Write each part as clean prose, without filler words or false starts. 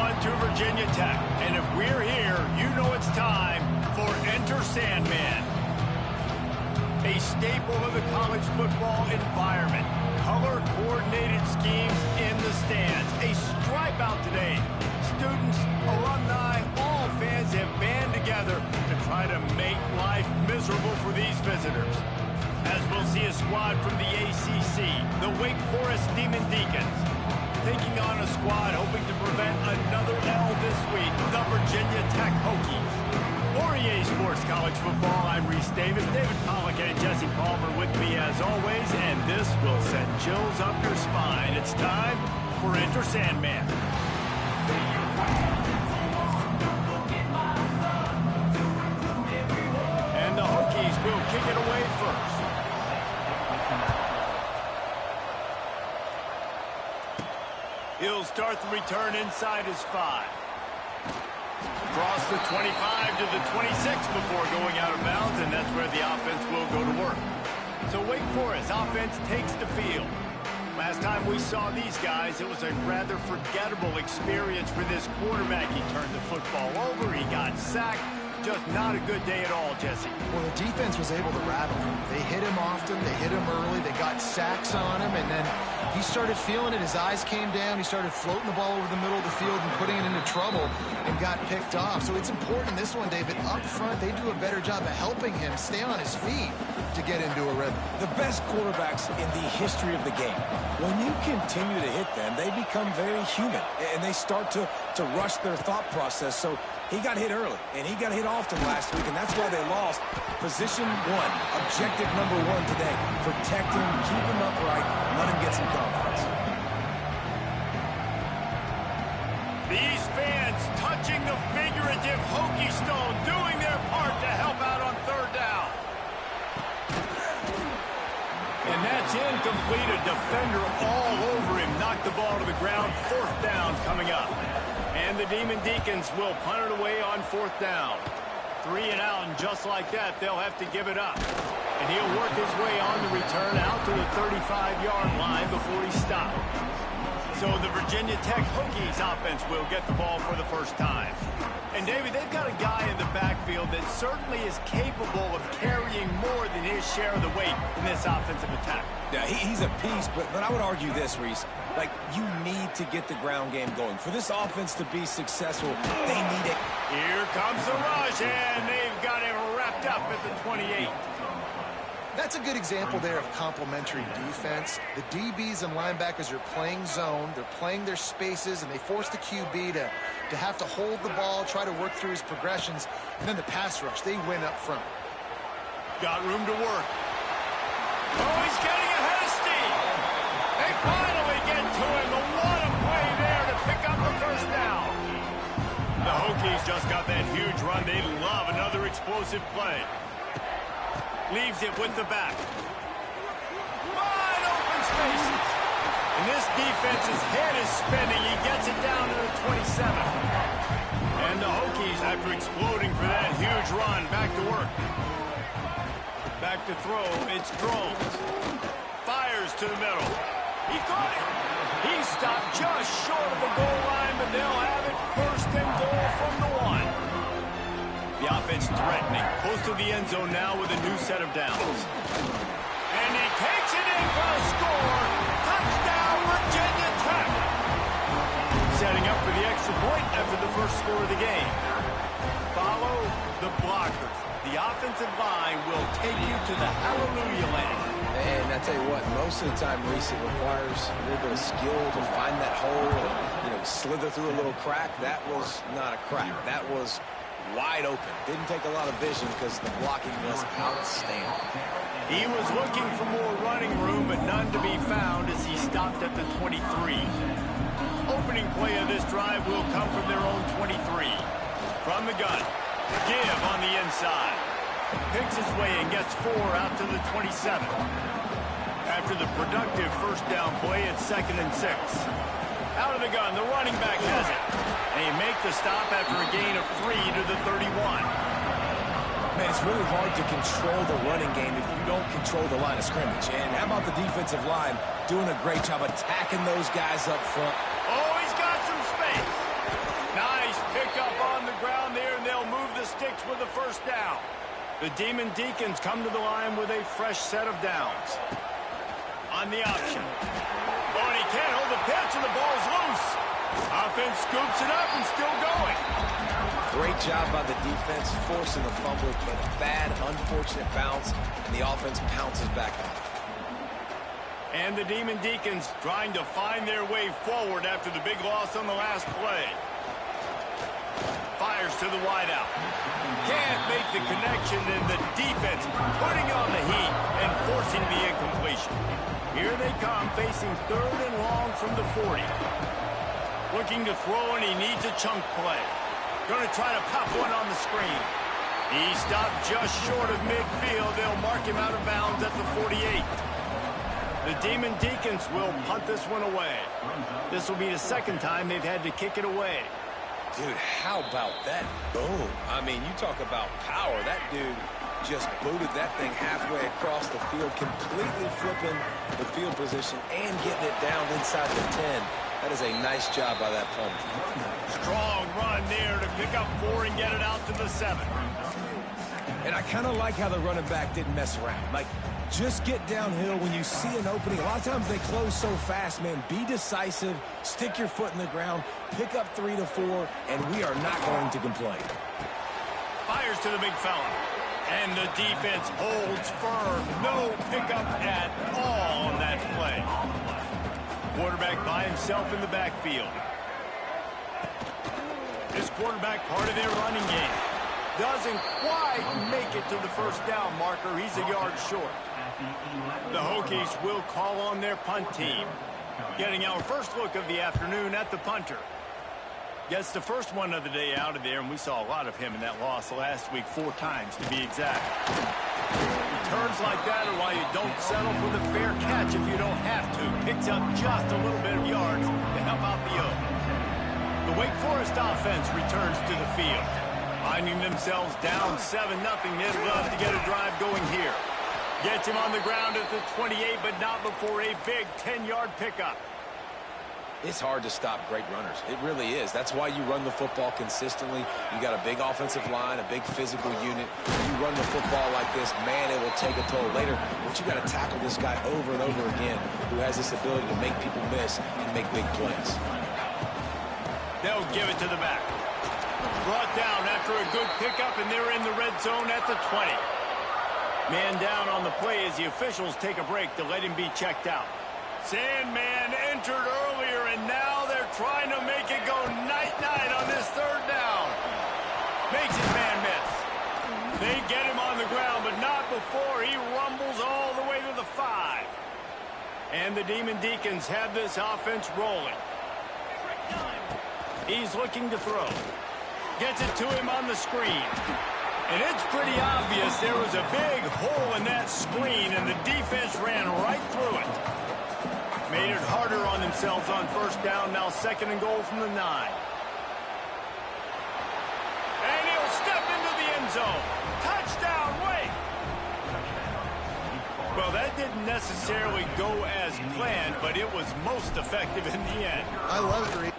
1 to Virginia Tech. And if we're here, you know it's time for Enter Sandman. A staple of the college football environment. Color-coordinated schemes in the stands. A stripe out today. Students, alumni, all fans have band together to try to make life miserable for these visitors. As we'll see a squad from the ACC, the Wake Forest Demon Deacons, taking on a squad hoping to prevent another L this week, the Virginia Tech Hokies. For EA Sports College Football, I'm Reese Davis, David Pollack and Jesse Palmer with me as always, and this will send chills up your spine. It's time for Enter Sandman. And the Hokies will kick it away first. He'll start the return inside his 5. Cross the 25 to the 26 before going out of bounds, and that's where the offense will go to work. So Wake Forest offense takes the field. Last time we saw these guys, it was a rather forgettable experience for this quarterback. He turned the football over, he got sacked. Just not a good day at all, Jesse. Well, the defense was able to rattle him. They hit him often, they hit him early, they got sacks on him, and then he started feeling it. His eyes came down, he started floating the ball over the middle of the field and putting it into trouble and got picked off. So it's important in this one, David. Up front, they do a better job of helping him stay on his feet to get into a rhythm. The best quarterbacks in the history of the game, when you continue to hit them, they become very human, and they start to rush their thought process. So he got hit early, and he got hit often last week, and that's why they lost. Position 1, objective number 1 today. Protect him, keep him upright, let him get some confidence. These fans touching the figurative Hokie stone, doing their part to help out on third down. And that's incomplete. A defender all over him. Knocked the ball to the ground. 4th down coming up. And the Demon Deacons will punt it away on 4th down. 3 and out, and just like that, they'll have to give it up. And he'll work his way on the return out to the 35-yard line before he stopped. So the Virginia Tech Hokies offense will get the ball for the first time. And, David, they've got a guy in the backfield that certainly is capable of carrying more than his share of the weight in this offensive attack. Yeah, he's a piece, but I would argue this, Reese. Like, you need to get the ground game going. For this offense to be successful, they need it. Here comes the rush, and they've got him wrapped up at the 28. That's a good example there of complementary defense. The DBs and linebackers are playing zone, they're playing their spaces, and they force the QB to have to hold the ball, try to work through his progressions, and then the pass rush, they win up front. Got room to work. Oh, he's getting ahead of steam. They finally get to him. The what a play there to pick up the first down. The Hokies just got that huge run. They love another explosive play. Leaves it with the back. Wide open spaces. And this defense's head is spinning. He gets it down to the 27. And the Hokies, after exploding for that huge run, back to work. Back to throw. It's Drones. Fires to the middle. He caught it. He stopped just short of the goal line, but they'll have it 1st and goal from the 1. The offense threatening, close to the end zone now with a new set of downs. And he takes it in for a score. Touchdown, Virginia Tech. Setting up for the extra point after the first score of the game. Follow the blockers. The offensive line will take you to the hallelujah land. And I tell you what, most of the time, Reese, it requires a little bit of skill to find that hole and, slither through a little crack. That was not a crack. That was wide open. Didn't take a lot of vision because the blocking was outstanding. He was looking for more running room, but none to be found as he stopped at the 23. Opening play of this drive will come from their own 23. From the gun, give on the inside. Picks his way and gets 4 out to the 27. After the productive first down play, it's 2nd and 6. Out of the gun, the running back has it. They make the stop after a gain of 3 to the 31. Man, it's really hard to control the running game if you don't control the line of scrimmage. And how about the defensive line doing a great job attacking those guys up front? Oh, he's got some space. sticks with the first down. The Demon Deacons come to the line with a fresh set of downs. On the option. Oh, and he can't hold the pitch, and the ball's loose. Offense scoops it up and still going. Great job by the defense forcing the fumble, but a bad, unfortunate bounce, and the offense pounces back on it. And the Demon Deacons trying to find their way forward after the big loss on the last play. Fires to the wideout. Can't make the connection, and the defense putting on the heat and forcing the incompletion. Here they come, facing 3rd and long from the 40. Looking to throw, and he needs a chunk play. Going to try to pop one on the screen. He stopped just short of midfield. They'll mark him out of bounds at the 48. The Demon Deacons will punt this one away. This will be the second time they've had to kick it away. Dude, how about that boom? I mean, you talk about power. That dude just booted that thing halfway across the field, completely flipping the field position and getting it down inside the 10. That is a nice job by that punter. Strong run there to pick up 4 and get it out to the 7. And I kind of like how the running back didn't mess around. Like, just get downhill when you see an opening. A lot of times they close so fast, man. Be decisive, stick your foot in the ground, pick up 3 to 4, and we are not going to complain. Fires to the big fella. And the defense holds firm. No pickup at all on that play. Quarterback by himself in the backfield. This quarterback part of their running game. Doesn't quite make it to the first down marker. He's a yard short. The Hokies will call on their punt team. Getting our first look of the afternoon at the punter. Gets the first one of the day out of there, and we saw a lot of him in that loss last week, 4 times to be exact. Returns like that are why you don't settle for the fair catch if you don't have to. Picks up just a little bit of yards to help out the Oak. The Wake Forest offense returns to the field. Finding themselves down 7-0, they'd love to get a drive going here. Gets him on the ground at the 28, but not before a big 10-yard pickup. It's hard to stop great runners. It really is. That's why you run the football consistently. You got a big offensive line, a big physical unit. You run the football like this, man, it will take a toll later. But you got to tackle this guy over and over again who has this ability to make people miss and make big plays. They'll give it to the back. Brought down after a good pickup, and they're in the red zone at the 20. Man down on the play as the officials take a break to let him be checked out. Sandman entered earlier, and now they're trying to make it go night-night on this 3rd down. Makes his man miss. They get him on the ground, but not before he rumbles all the way to the 5. And the Demon Deacons have this offense rolling. He's looking to throw. Gets it to him on the screen. And it's pretty obvious there was a big hole in that screen, and the defense ran right through it. Made it harder on themselves on first down, now 2nd and goal from the 9. And he'll step into the end zone. Touchdown, Wake! Well, that didn't necessarily go as planned, but it was most effective in the end. I love it, Reed.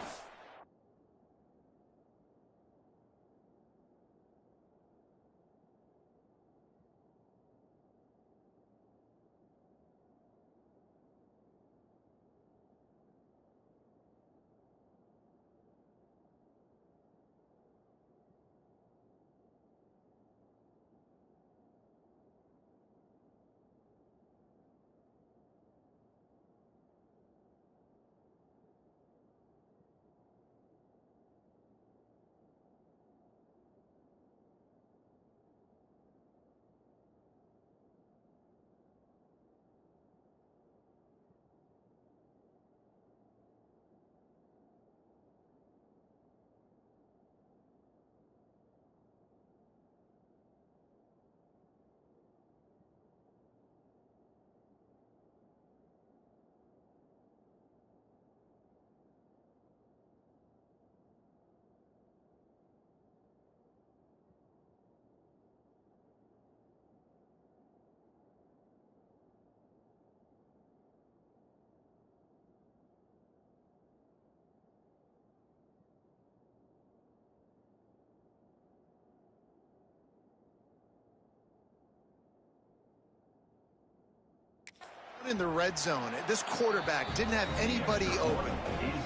In the red zone, this quarterback didn't have anybody open,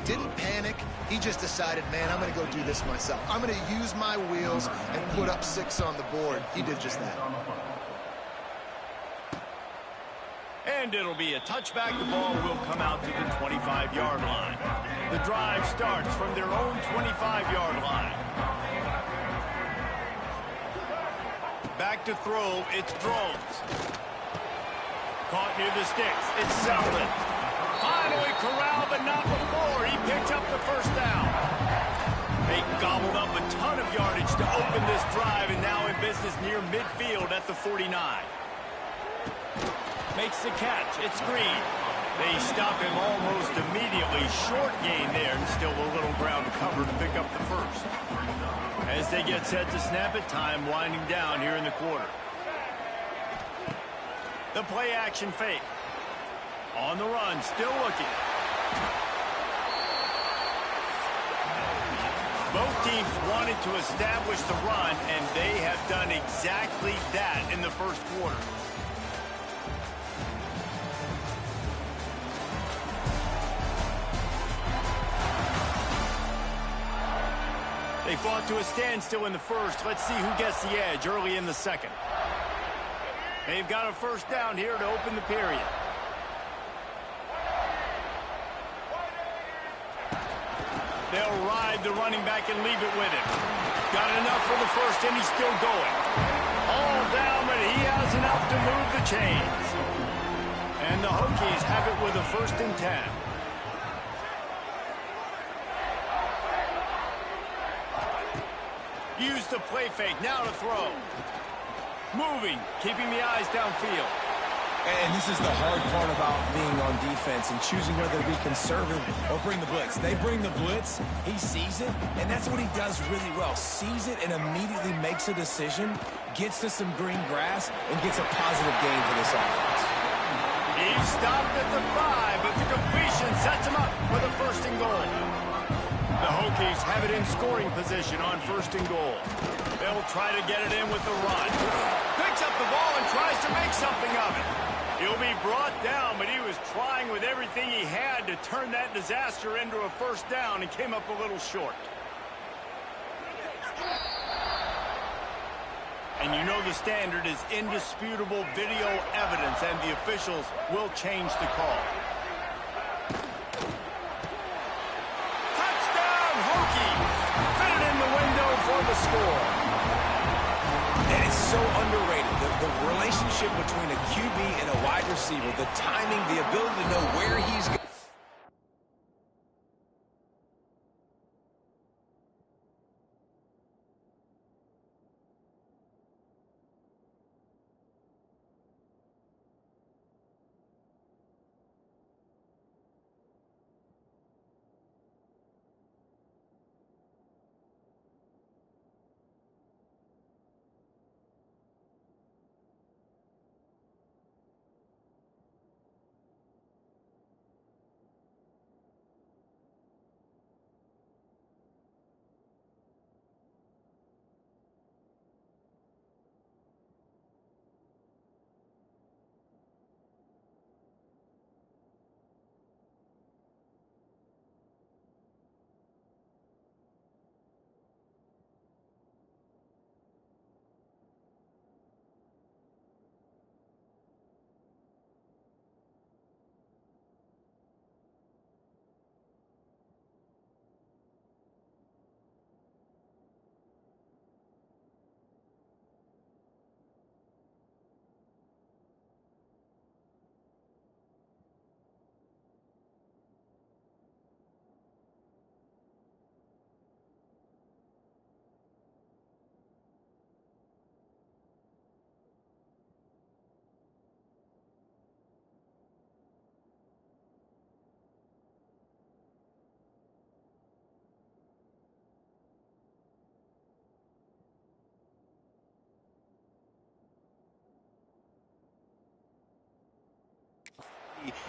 didn't panic. He just decided, man, I'm going to go do this myself. I'm going to use my wheels and put up 6 on the board. He did just that. And it'll be a touchback. The ball will come out to the 25-yard line. The drive starts from their own 25-yard line. Back to throw, it's Drones. Caught near the sticks. It's Selden. Finally corralled, but not before. He picked up the first down. They gobbled up a ton of yardage to open this drive, and now in business near midfield at the 49. Makes the catch. It's Green. They stop him almost immediately. Short gain there, and still a little ground to cover to pick up the first. As they get set to snap it, time winding down here in the quarter. The play action fake. On the run, still looking. Both teams wanted to establish the run, and they have done exactly that in the first quarter. They fought to a standstill in the first. Let's see who gets the edge early in the second. They've got a first down here to open the period. They'll ride the running back and leave it with him. Got enough for the first, and he's still going. All down, but he has enough to move the chains. And the Hokies have it with a 1st and 10. Use the play fake, now to throw. Moving, keeping the eyes downfield. And this is the hard part about being on defense and choosing whether to be conservative or bring the blitz. They bring the blitz, he sees it, and that's what he does really well. Sees it and immediately makes a decision, gets to some green grass, and gets a positive gain for this offense. He stopped at the 5, but the completion sets him up for the 1st and goal. The Hokies have it in scoring position on 1st and goal. They'll try to get it in with the run. Picks up the ball and tries to make something of it. He'll be brought down, but he was trying with everything he had to turn that disaster into a 1st down and came up a little short. And you know the standard is indisputable video evidence, and the officials will change the call. Touchdown, Hokies! Fit it in the window for the score. And it's so underrated, the relationship between a QB and a wide receiver, the timing, the ability to know where he's going.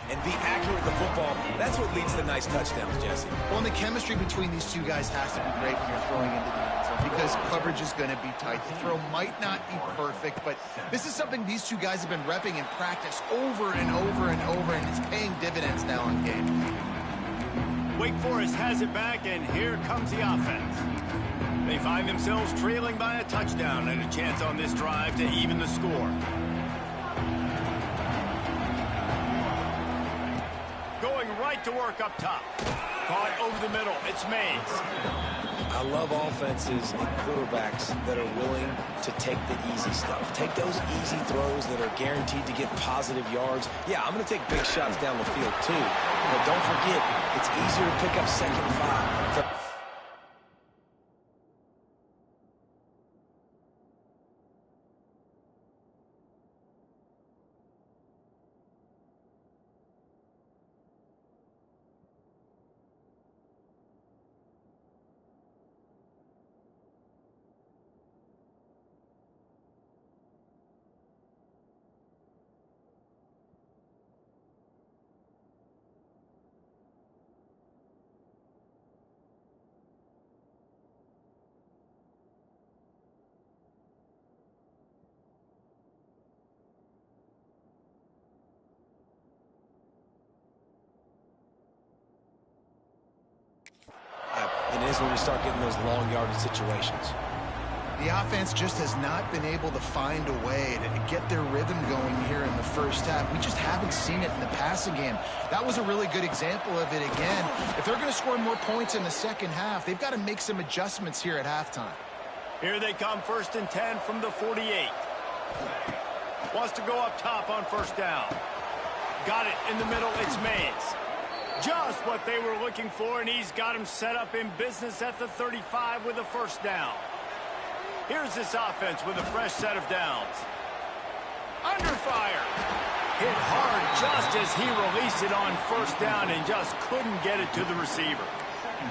And be accurate with the football. That's what leads to nice touchdowns, Jesse. Well, and the chemistry between these two guys has to be great when you're throwing into the end zone. because coverage is going to be tight. The throw might not be perfect, but this is something these two guys have been repping in practice over and over and over, and it's paying dividends now in game. Wake Forest has it back, and here comes the offense. They find themselves trailing by a touchdown and a chance on this drive to even the score. Going right to work up top. Caught over the middle. It's Mays. I love offenses and quarterbacks that are willing to take the easy stuff. Take those easy throws that are guaranteed to get positive yards. Yeah, I'm going to take big shots down the field too. But don't forget, it's easier to pick up 2nd and 5. It is when we start getting those long yardage situations. The offense just has not been able to find a way to get their rhythm going here in the first half. We just haven't seen it in the passing game. That was a really good example of it again. If they're going to score more points in the second half, they've got to make some adjustments here at halftime. Here they come, 1st and 10 from the 48. Wants to go up top on 1st down. Got it in the middle. It's Mays. Just what they were looking for, and he's got him set up in business at the 35 with a 1st down. Here's this offense with a fresh set of downs. Under fire. Hit hard just as he released it on 1st down and just couldn't get it to the receiver.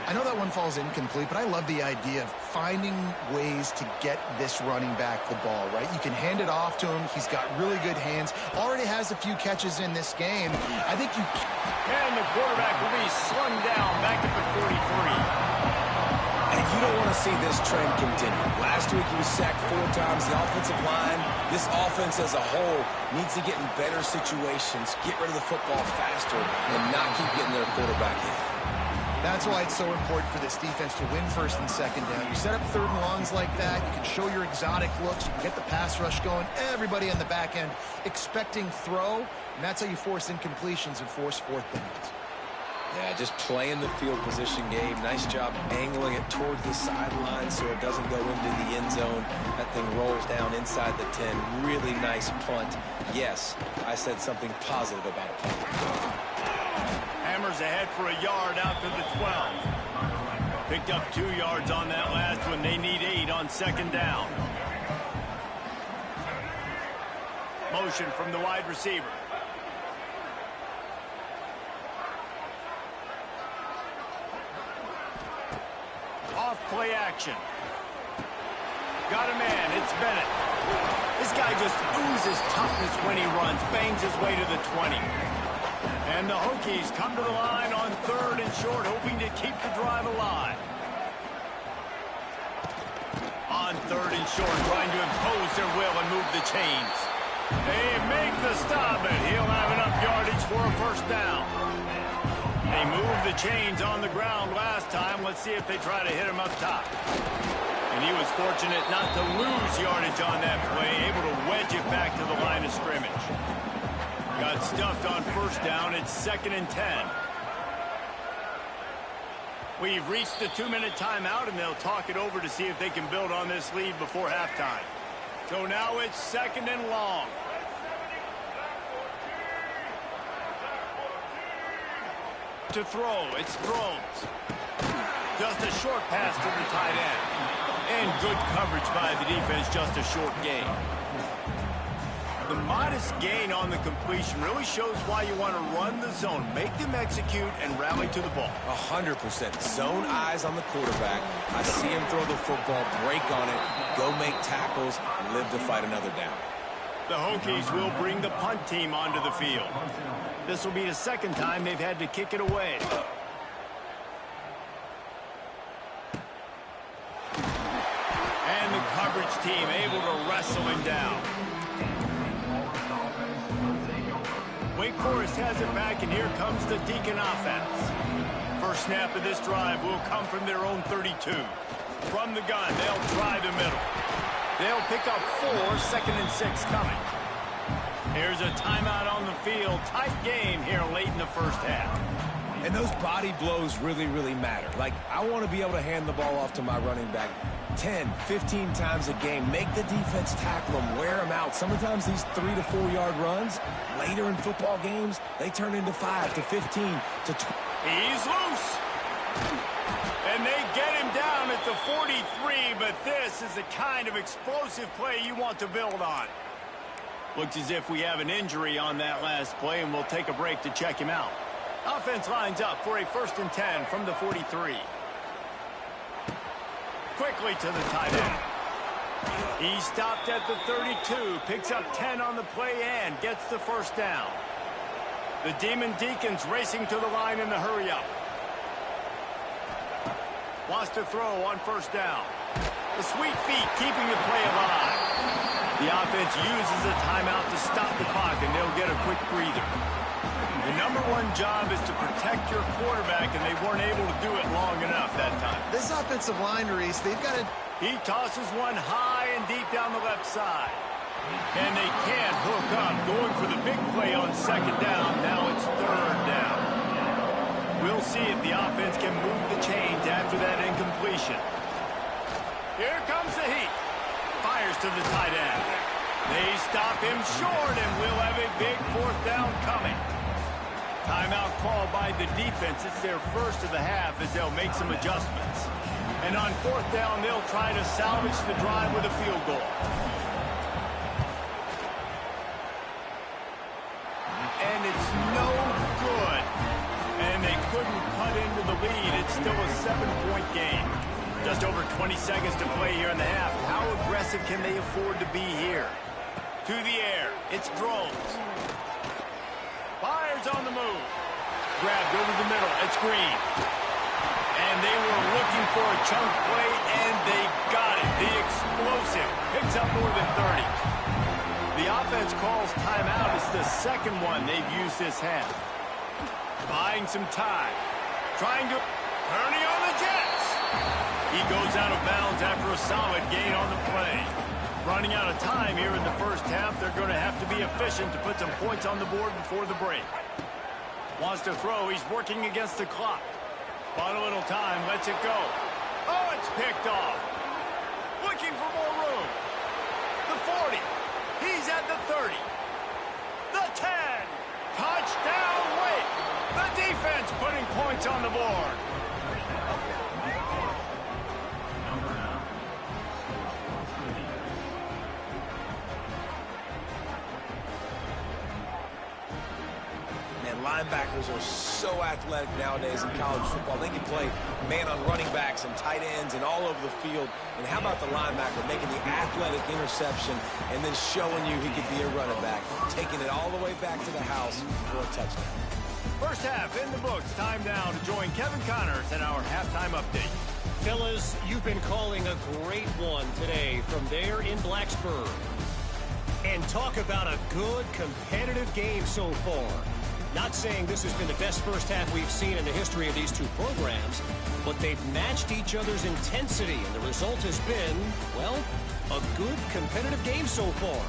I know that one falls incomplete, but I love the idea of finding ways to get this running back the ball, right? You can hand it off to him. He's got really good hands. Already has a few catches in this game. I think you... And the quarterback will be slung down back at the 43. And you don't want to see this trend continue. Last week he was sacked 4 times. The offensive line, this offense as a whole, needs to get in better situations, get rid of the football faster, and not keep getting their quarterback hit. That's why it's so important for this defense to win 1st and 2nd down. You set up 3rd and longs like that, you can show your exotic looks, you can get the pass rush going, everybody on the back end expecting throw, and that's how you force incompletions and force 4th downs. Yeah, just playing the field position game. Nice job angling it towards the sideline so it doesn't go into the end zone. That thing rolls down inside the 10. Really nice punt. Yes, I said something positive about a punt. Hammers ahead for a yard out to the 12. Picked up 2 yards on that last one. They need 8 on 2nd down. Motion from the wide receiver. Off play action. Got a man. It's Bennett. This guy just oozes toughness when he runs. Bangs his way to the 20. And the Hokies come to the line on 3rd and short, hoping to keep the drive alive. On 3rd and short, trying to impose their will and move the chains. They make the stop, and he'll have enough yardage for a 1st down. They moved the chains on the ground last time. Let's see if they try to hit him up top. And he was fortunate not to lose yardage on that play, able to wedge it back to the line of scrimmage. Got stuffed on 1st down. It's 2nd and 10. We've reached the 2-minute timeout, and they'll talk it over to see if they can build on this lead before halftime. So now it's 2nd and long. To throw, it's throws. Just a short pass to the tight end. And good coverage by the defense, just a short gain. The modest gain on the completion really shows why you want to run the zone. Make them execute and rally to the ball. 100%. Zone eyes on the quarterback. I see him throw the football, break on it, go make tackles, live to fight another down. The Hokies will bring the punt team onto the field. This will be the 2nd time they've had to kick it away. team able to wrestle him down. Wake Forest has it back, and here comes the Deacon offense. First snap of this drive will come from their own 32. From the gun, they'll try the middle. They'll pick up 4, 2nd and 6 coming. Here's a timeout on the field. Tight game here late in the first half. And those body blows really, really matter. Like, I want to be able to hand the ball off to my running back 10, 15 times a game. Make the defense tackle them, wear them out. Sometimes these 3 to 4 yard runs, later in football games, they turn into 5 to 15 to 20. He's loose. And they get him down at the 43, but this is the kind of explosive play you want to build on. Looks as if we have an injury on that last play, and we'll take a break to check him out. Offense lines up for a 1st and 10 from the 43. Quickly to the tight end. He stopped at the 32, picks up 10 on the play and gets the first down. The Demon Deacons racing to the line in the hurry-up. Wants to throw on 1st down. The sweet feet keeping the play alive. The offense uses a timeout to stop the clock, and they'll get a quick breather. The #1 job is to protect your quarterback, and they weren't able to do it long enough that time. This offensive line, Reese, they've got to... He tosses one high and deep down the left side. And they can't hook up, going for the big play on 2nd down. Now it's 3rd down. We'll see if the offense can move the chains after that incompletion. Here comes the heat. Fires to the tight end. They stop him short, and we'll have a big 4th down coming. Timeout called by the defense. It's their first of the half as they'll make some adjustments. And on 4th down, they'll try to salvage the drive with a field goal. And it's no good. And they couldn't cut into the lead. It's still a 7-point game. Just over 20 seconds to play here in the half. How aggressive can they afford to be here? To the air. It's Drones. Fires on the move. Grabbed over the middle. It's Green. And they were looking for a chunk play, and they got it. The explosive picks up more than 30. The offense calls timeout. It's the 2nd one they've used this half. Buying some time. Trying to... Turning on the Jets. He goes out of bounds after a solid gain on the play. Running out of time here in the first half. They're going to have to be efficient to put some points on the board before the break. Wants to throw. He's working against the clock. Bought a little time. Lets it go. Oh, it's picked off. Looking for more room. The 40. He's at the 30. The 10. Touchdown, Wake. The defense putting points on the board. Linebackers are so athletic nowadays in college football. They can play man on running backs and tight ends and all over the field. And how about the linebacker making the athletic interception and then showing you he could be a running back, taking it all the way back to the house for a touchdown. First half in the books. Time now to join Kevin Connors in our halftime update. Fellas, you've been calling a great one today from there in Blacksburg. And talk about a good competitive game so far. Not saying this has been the best first half we've seen in the history of these two programs, but they've matched each other's intensity, and the result has been, well, a good competitive game so far.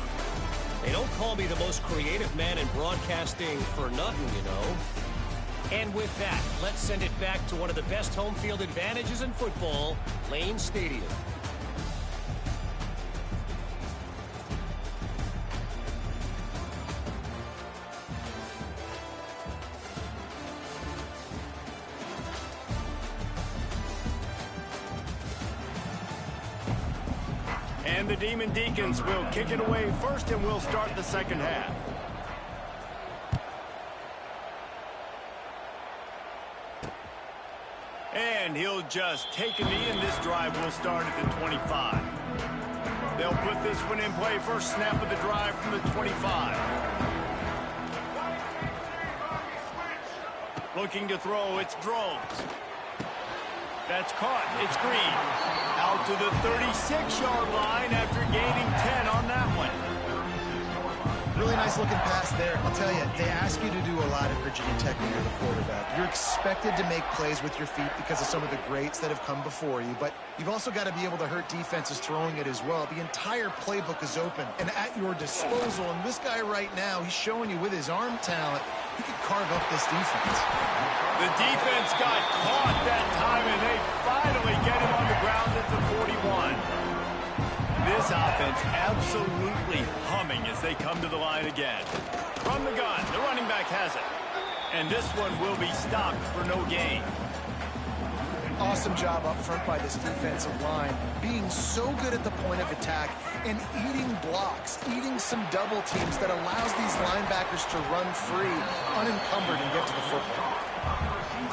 They don't call me the most creative man in broadcasting for nothing, you know. And with that, let's send it back to one of the best home field advantages in football, Lane Stadium. And the Demon Deacons will kick it away first, and we'll start the second half. And he'll just take a knee, and this drive will start at the 25. They'll put this one in play. First snap of the drive from the 25. Looking to throw, it's Drones. That's caught. It's Green. Out out to the 36-yard line after gaining 10 on that one. Really nice looking pass there. I'll tell you, they ask you to do a lot at Virginia Tech when you're the quarterback. You're expected to make plays with your feet because of some of the greats that have come before you, but you've also got to be able to hurt defenses throwing it as well. The entire playbook is open and at your disposal, and this guy right now, he's showing you with his arm talent, he could carve up this defense. The defense got caught that time, and they finally get him on the ground at the 41. This offense absolutely humming as they come to the line again. From the gun, the running back has it. And this one will be stopped for no gain. Awesome job up front by this defensive line, being so good at the point of attack and eating blocks, eating some double teams that allows these linebackers to run free, unencumbered, and get to the football.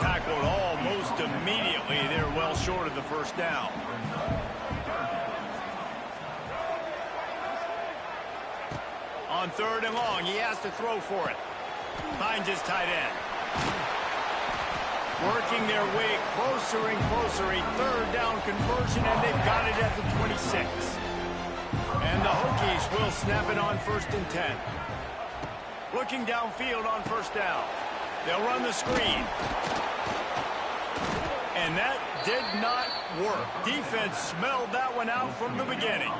Tackled almost immediately. They're well short of the first down. On 3rd and long, he has to throw for it. Finds his tight end. Working their way closer and closer. A 3rd down conversion, and they've got it at the 26. And the Hokies will snap it on 1st and 10. Looking downfield on 1st down. They'll run the screen. And that did not work. Defense smelled that one out from the beginning.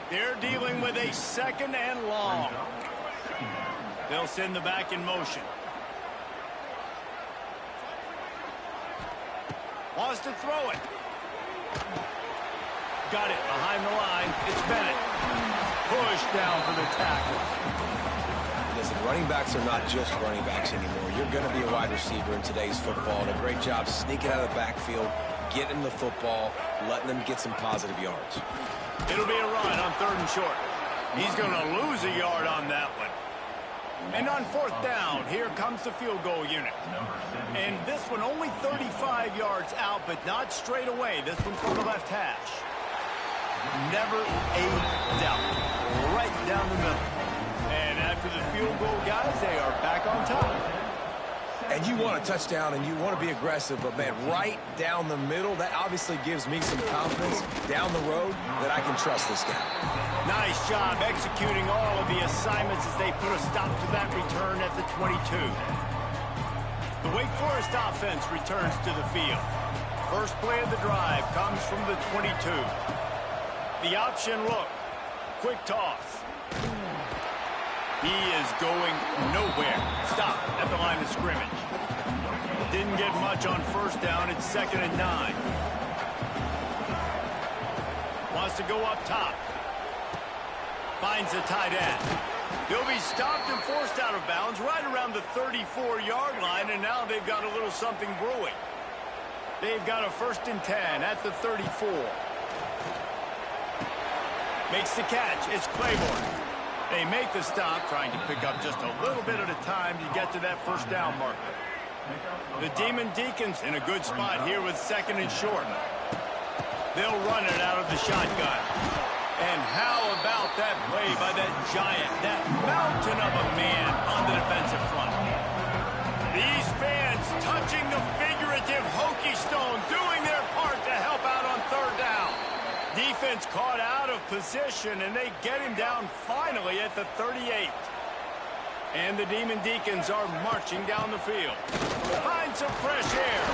They're dealing with a 2nd and long. They'll send the back in motion. Wants to throw it. Got it behind the line. It's Bennett. Pushed down for the tackle. Listen, running backs are not just running backs anymore. You're going to be a wide receiver in today's football. And a great job sneaking out of the backfield, getting the football, letting them get some positive yards. It'll be a run on 3rd and short. He's going to lose a yard on that one. And on 4th down, here comes the field goal unit. And this one only 35 yards out, but not straight away. This one from the left hash. Never a doubt. Right down the middle. And after the field goal, guys, they are back on top. And you want a touchdown and you want to be aggressive, but, man, right down the middle, that obviously gives me some confidence down the road that I can trust this guy. Nice job executing all of the assignments as they put a stop to that return at the 22. The Wake Forest offense returns to the field. First play of the drive comes from the 22. The option look. Quick toss. He is going nowhere. Stop at the line of scrimmage. Didn't get much on 1st down. It's 2nd and 9. Wants to go up top. Finds the tight end. He'll be stopped and forced out of bounds right around the 34-yard line, and now they've got a little something brewing. They've got a 1st and 10 at the 34. Makes the catch. It's Claiborne. They make the stop, trying to pick up just a little bit at a time to get to that 1st down marker. The Demon Deacons in a good spot here with 2nd and short. They'll run it out of the shotgun. And how about that play by that giant, that mountain of a man on the defensive front? These fans touching the figurative Hokie stone, doing their part to help out on 3rd down. Defense caught out of position, and they get him down finally at the 38. And the Demon Deacons are marching down the field. Find some fresh air.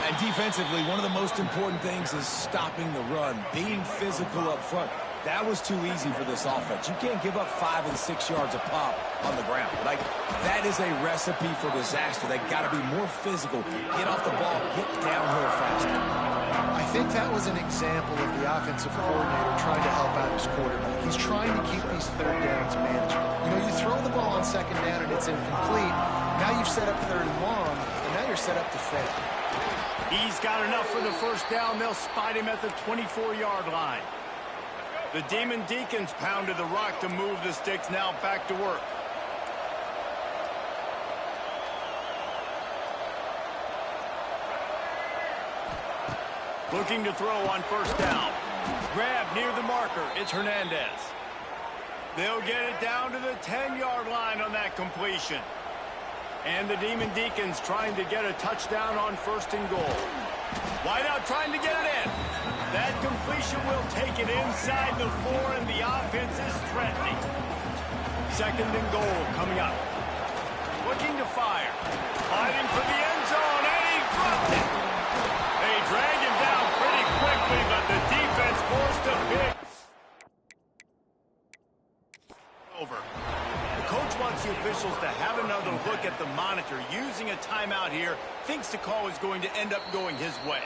And defensively, one of the most important things is stopping the run, being physical up front. That was too easy for this offense. You can't give up 5 and 6 yards a pop on the ground. Like, that is a recipe for disaster. They got to be more physical, get off the ball, get downhill faster. I think that was an example of the offensive coordinator trying to help out his quarterback. He's trying to keep these 3rd downs manageable. You know, you throw the ball on 2nd down and it's incomplete. Now you've set up 3rd and long, and now you're set up to fail. He's got enough for the 1st down. They'll spot him at the 24-yard line. The Demon Deacons pounded the rock to move the sticks. Now back to work. Looking to throw on 1st down. Grab near the marker. It's Hernandez. They'll get it down to the 10-yard line on that completion. And the Demon Deacons trying to get a touchdown on 1st and goal. Wideout trying to get it in. That completion will take it inside the 4, and the offense is threatening. 2nd and goal coming up. Looking to fire. Fighting for the end zone, and he dropped it. They drag him down pretty quickly, but the defense forced a big over. The coach wants the officials to have another look at the monitor. Using a timeout here, thinks the call is going to end up going his way.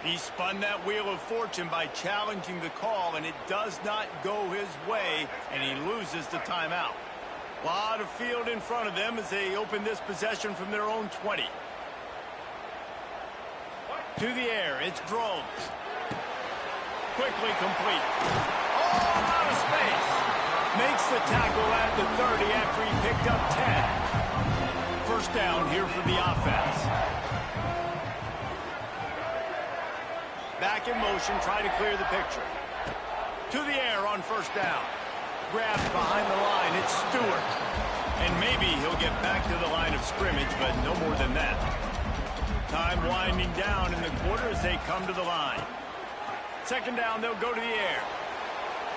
He spun that wheel of fortune by challenging the call, and it does not go his way, and he loses the timeout. A lot of field in front of them as they open this possession from their own 20. To the air, it's Groves. Quickly complete. Oh, out of space. Makes the tackle at the 30 after he picked up 10. 1st down here for the offense. Back in motion, try to clear the picture. To the air on 1st down. Grabbed behind the line, it's Stewart. And maybe he'll get back to the line of scrimmage, but no more than that. Time winding down in the quarter as they come to the line. 2nd down, they'll go to the air.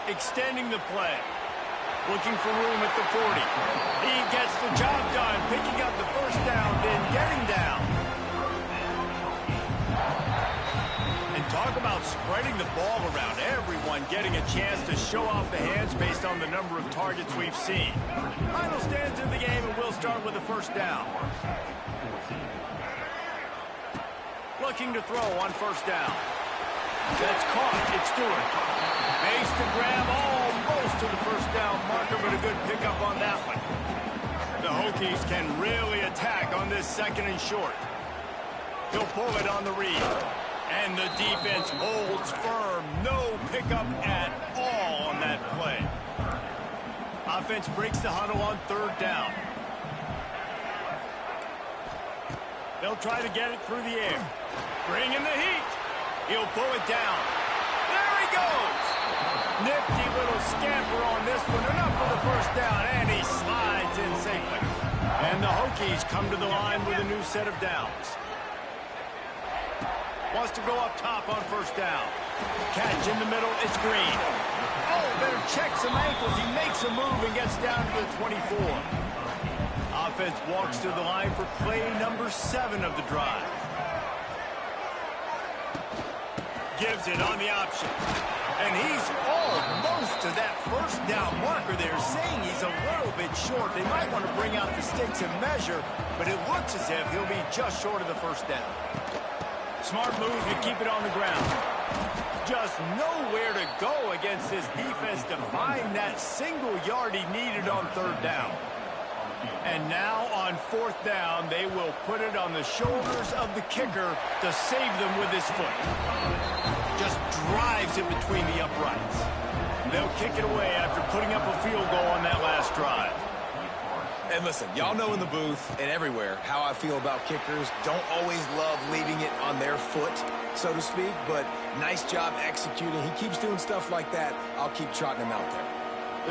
Extending the play. Looking for room at the 40. He gets the job done, picking up the 1st down, then getting down. And talk about spreading the ball around. Everyone getting a chance to show off the hands based on the number of targets we've seen. Final stands in the game, and we'll start with the 1st down. Looking to throw on 1st down. That's caught. It's Stewart. Makes the grab almost to the 1st down marker, but a good pickup on that one. The Hokies can really attack on this 2nd and short. He'll pull it on the read. And the defense holds firm. No pickup at all on that play. Offense breaks the huddle on 3rd down. They'll try to get it through the air. Bring in the heat. He'll pull it down. There he goes. Nifty little scamper on this one. Enough for the 1st down, and he slides in safely. And the Hokies come to the line with a new set of downs. Wants to go up top on 1st down. Catch in the middle, it's Green. Oh, better check some ankles. He makes a move and gets down to the 24. Offense walks to the line for play number 7 of the drive. Gives it on the option. And he's almost to that 1st down marker there, saying he's a little bit short. They might want to bring out the sticks and measure, but it looks as if he'll be just short of the 1st down. Smart move to keep it on the ground. Just nowhere to go against this defense to find that single yard he needed on 3rd down. And now on 4th down, they will put it on the shoulders of the kicker to save them with his foot. Just drives it between the uprights. They'll kick it away after putting up a field goal on that last drive. And listen, y'all know in the booth and everywhere how I feel about kickers. Don't always love leaving it on their foot, so to speak, but nice job executing. He keeps doing stuff like that. I'll keep trotting him out there.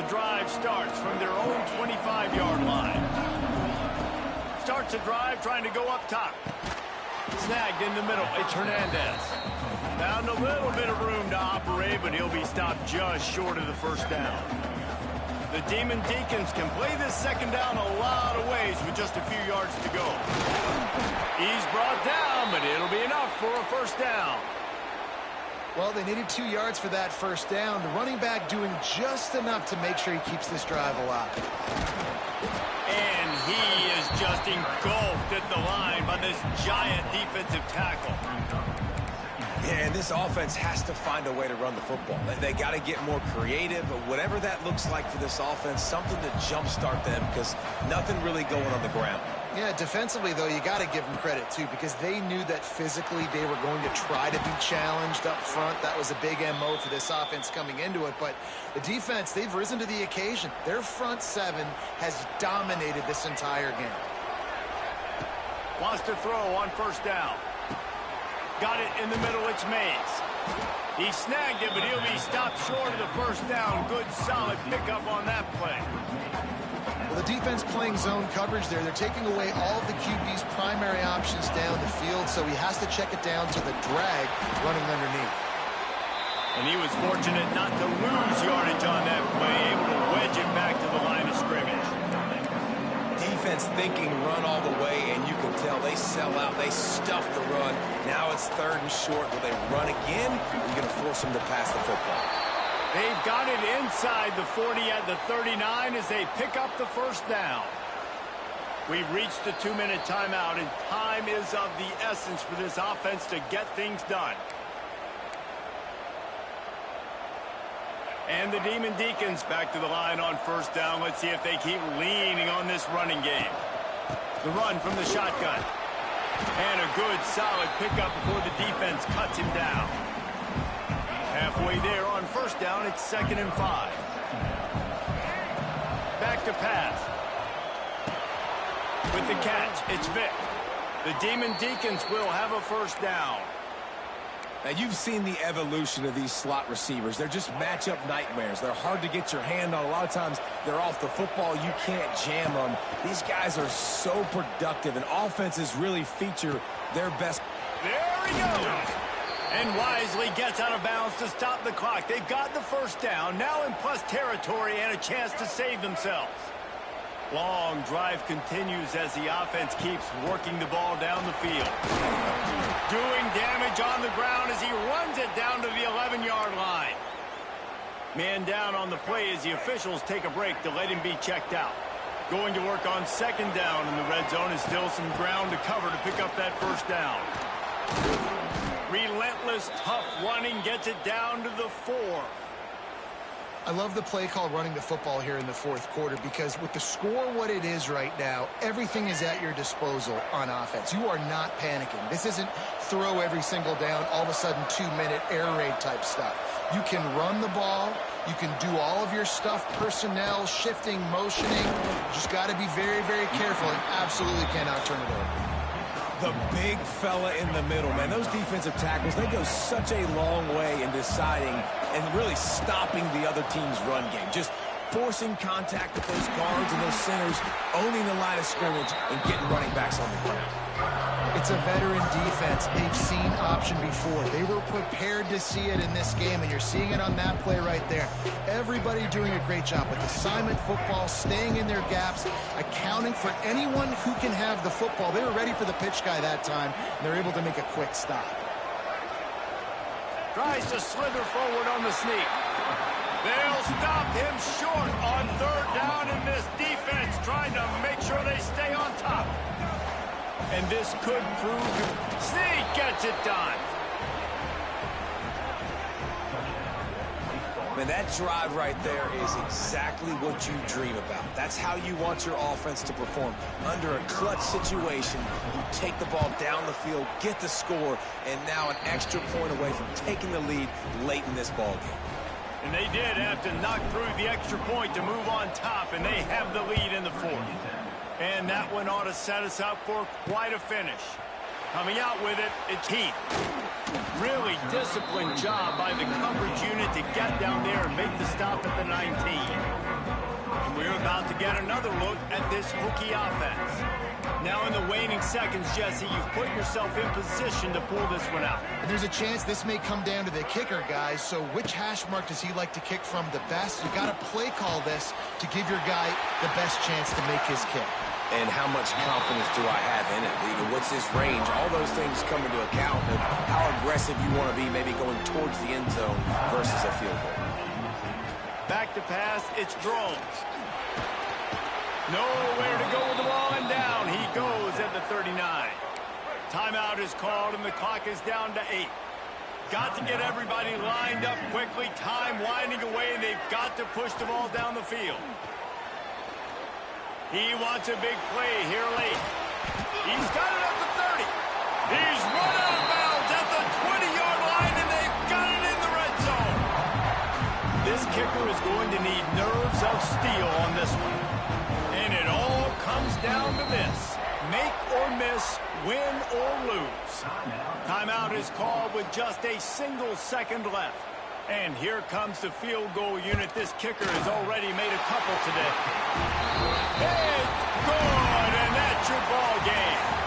The drive starts from their own 25-yard line. Starts a drive trying to go up top. Snagged in the middle. It's Hernandez. Found a little bit of room to operate, but he'll be stopped just short of the 1st down. The Demon Deacons can play this 2nd down a lot of ways with just a few yards to go. He's brought down, but it'll be enough for a 1st down. Well, they needed 2 yards for that 1st down. The running back doing just enough to make sure he keeps this drive alive. And he is just engulfed at the line by this giant defensive tackle. Yeah, and this offense has to find a way to run the football. They got to get more creative, but whatever that looks like for this offense, something to jumpstart them because nothing really going on the ground. Yeah, defensively, though, you got to give them credit, too, because they knew that physically they were going to try to be challenged up front. That was a big MO for this offense coming into it. But the defense, they've risen to the occasion. Their front 7 has dominated this entire game. Wants to throw on 1st down. Got it in the middle, it's Mays. He snagged it, but he'll be stopped short of the 1st down. Good, solid pickup on that play. Well, the defense playing zone coverage there. They're taking away all of the QB's primary options down the field, so he has to check it down to the drag running underneath. And he was fortunate not to lose yardage on that play, able to wedge it back to the line of scrimmage. Defense thinking run all the way, and you can tell they sell out. They stuff the run. Now it's 3rd and short. Will they run again? You're going to force them to pass the football. They've got it inside the 40 at the 39 as they pick up the first down. We've reached the 2-minute timeout, and time is of the essence for this offense to get things done. And the Demon Deacons back to the line on first down. Let's see if they keep leaning on this running game. The run from the shotgun. And a good, solid pickup before the defense cuts him down. Halfway there on first down, it's 2nd and 5. Back to pass. With the catch, it's Vick. The Demon Deacons will have a first down. Now, you've seen the evolution of these slot receivers. They're just matchup nightmares. They're hard to get your hand on. A lot of times, they're off the football. You can't jam them. These guys are so productive, and offenses really feature their best. There he goes. And wisely gets out of bounds to stop the clock. They've got the first down, now in plus territory and a chance to save themselves. Long drive continues as the offense keeps working the ball down the field. Doing damage on the ground as he runs it down to the 11-yard line. Man down on the play as the officials take a break to let him be checked out. Going to work on 2nd down in the red zone is still some ground to cover to pick up that first down. Relentless, tough running gets it down to the 4. I love the play called running the football here in the 4th quarter because with the score what it is right now, everything is at your disposal on offense. You are not panicking. This isn't throw every single down, all of a sudden 2-minute air raid type stuff. You can run the ball. You can do all of your stuff, personnel, shifting, motioning. You just got to be very, very careful and absolutely cannot turn it over. The big fella in the middle, man. Those defensive tackles, they go such a long way in deciding and really stopping the other team's run game. Just forcing contact with those guards and those centers, owning the line of scrimmage, and getting running backs on the ground. It's a veteran defense. They've seen option before. They were prepared to see it in this game, and you're seeing it on that play right there. Everybody doing a great job with assignment football, staying in their gaps, accounting for anyone who can have the football. They were ready for the pitch guy that time, and they're able to make a quick stop. Tries to slither forward on the sneak. They'll stop him short on 3rd down, and this defense trying to make sure they stay on top. And this could prove Sneak gets it done. Man, that drive right there is exactly what you dream about. That's how you want your offense to perform. Under a clutch situation, you take the ball down the field, get the score, and now an extra point away from taking the lead late in this ball game. And they did have to knock through the extra point to move on top, and they have the lead in the 4th. And that one ought to set us up for quite a finish. Coming out with it, it's Heath. Really disciplined job by the coverage unit to get down there and make the stop at the 19. And we're about to get another look at this Hokie offense. Now in the waning seconds, Jesse, you've put yourself in position to pull this one out. There's a chance this may come down to the kicker, guys. So which hash mark does he like to kick from the best? You got to play call this to give your guy the best chance to make his kick. And how much confidence do I have in it? What's his range? All those things come into account of how aggressive you want to be, maybe going towards the end zone versus a field goal. Back to pass, it's Drones. Nowhere to go with the ball, and down he goes at the 39. Timeout is called, and the clock is down to 8. Got to get everybody lined up quickly. Time winding away, and they've got to push the ball down the field. He wants a big play here late. He's got it at the 30. He's run out of bounds at the 20-yard line, and they've got it in the red zone. This kicker is going to need nerves of steel on this one. And it all comes down to this. Make or miss, win or lose. Timeout is called with just a single second left. And here comes the field goal unit. This kicker has already made a couple today. It's good, and that's your ball game.